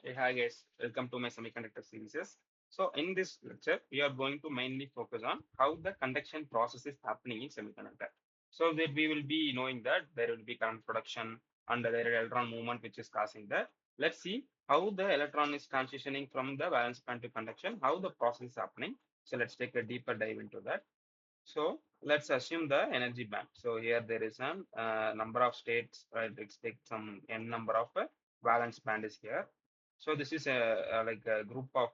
Hey, hi guys, welcome to my semiconductor series. So in this lecture, we are going to mainly focus on how the conduction process is happening in semiconductor. So that we will be knowing that there will be current production and there is electron movement which is causing that. Let's see how the electron is transitioning from the valence band to conduction, how the process is happening. So let's take a deeper dive into that. So let's assume the energy band. So here there is a number of states, right? Let's take some n number of valence band is here. So this is like a group of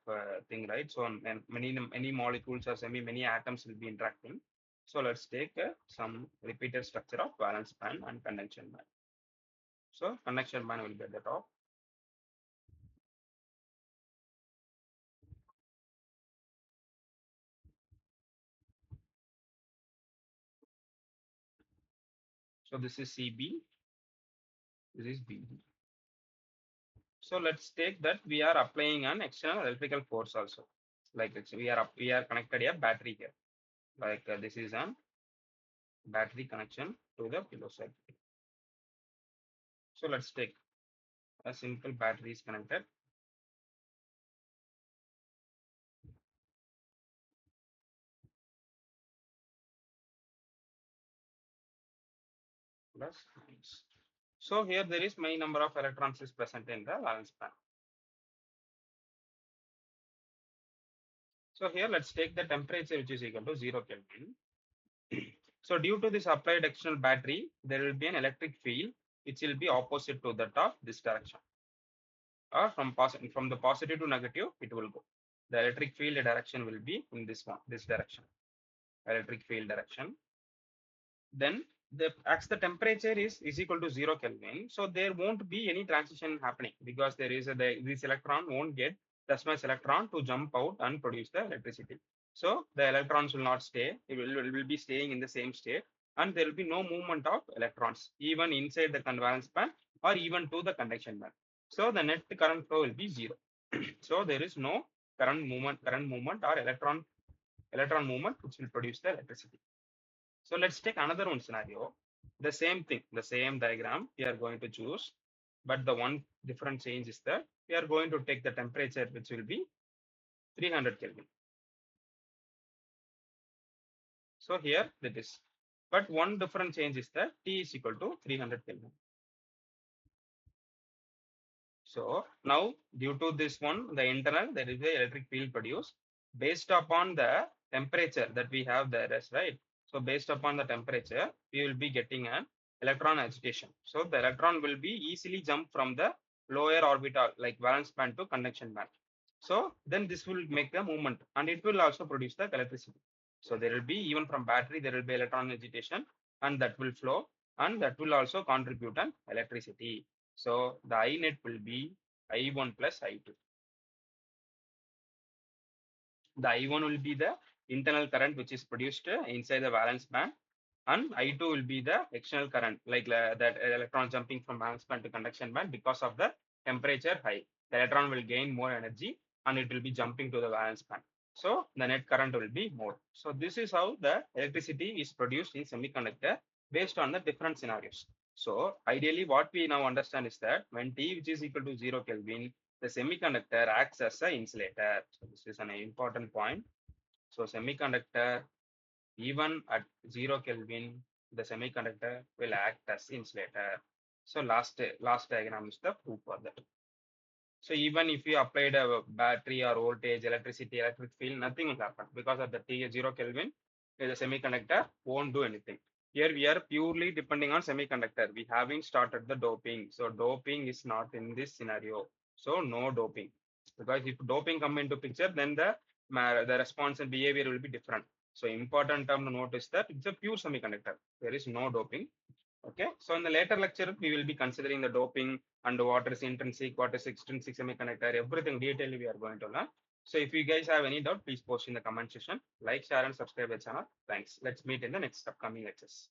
thing, right? So and many molecules or many atoms will be interacting. So let's take some repeated structure of valence band and conduction band. So conduction band will be at the top. So this is CB, this is BB. So let's take that we are applying an external electrical force also. Like we are connected a battery here. Like this is an battery connection to the pillow side. So let's take a simple battery is connected. Plus minus. So here there is my number of electrons is present in the valence band. So here let's take the temperature which is equal to 0 Kelvin. So due to this applied external battery, there will be an electric field which will be opposite to that of this direction. Or from the positive to negative, it will go. The electric field direction will be in this direction, electric field direction. Then as the temperature is equal to 0 Kelvin, so there won't be any transition happening because there is this electron won't get that much electron to jump out and produce the electricity. So the electrons will not stay; it will be staying in the same state, and there will be no movement of electrons even inside the valence band or even to the conduction band. So the net current flow will be zero. So there is no current movement or electron movement which will produce the electricity. So let's take another one scenario. The same thing, the same diagram we are going to choose, but the one different change is that we are going to take the temperature which will be 300 Kelvin. So here that is, but one different change is that T is equal to 300 Kelvin. So now due to this one, the internal, there is the electric field produced based upon the temperature that we have there as right. So based upon the temperature, we will be getting an electron agitation. So the electron will be easily jump from the lower orbital like valence band to conduction band. So then this will make the movement and it will also produce the electricity. So there will be even from battery, there will be electron agitation and that will flow and that will also contribute an electricity. So the I net will be I1 plus I2. The I1 will be the internal current which is produced inside the valence band, and I2 will be the external current, like that electron jumping from valence band to conduction band because of the temperature high. The electron will gain more energy and it will be jumping to the valence band. So the net current will be more. So this is how the electricity is produced in semiconductor based on the different scenarios. So ideally what we now understand is that when T which is equal to 0 Kelvin, the semiconductor acts as an insulator. So this is an important point. So semiconductor, even at 0 Kelvin, the semiconductor will act as insulator. So last diagram is the proof for that. So even if you applied a battery or voltage, electricity, electric field, nothing will happen because of the T 0 Kelvin, the semiconductor won't do anything. Here we are purely depending on semiconductor. We haven't started the doping. So doping is not in this scenario. So no doping. Because if doping come into picture, then the response and behavior will be different. So important term to note is that it's a pure semiconductor. There is no doping. Okay, so in the later lecture, we will be considering the doping and what is intrinsic, what is extrinsic semiconductor, everything detail we are going to learn. So if you guys have any doubt, please post in the comment section. Like, share, and subscribe the channel. Thanks. Let's meet in the next upcoming lectures.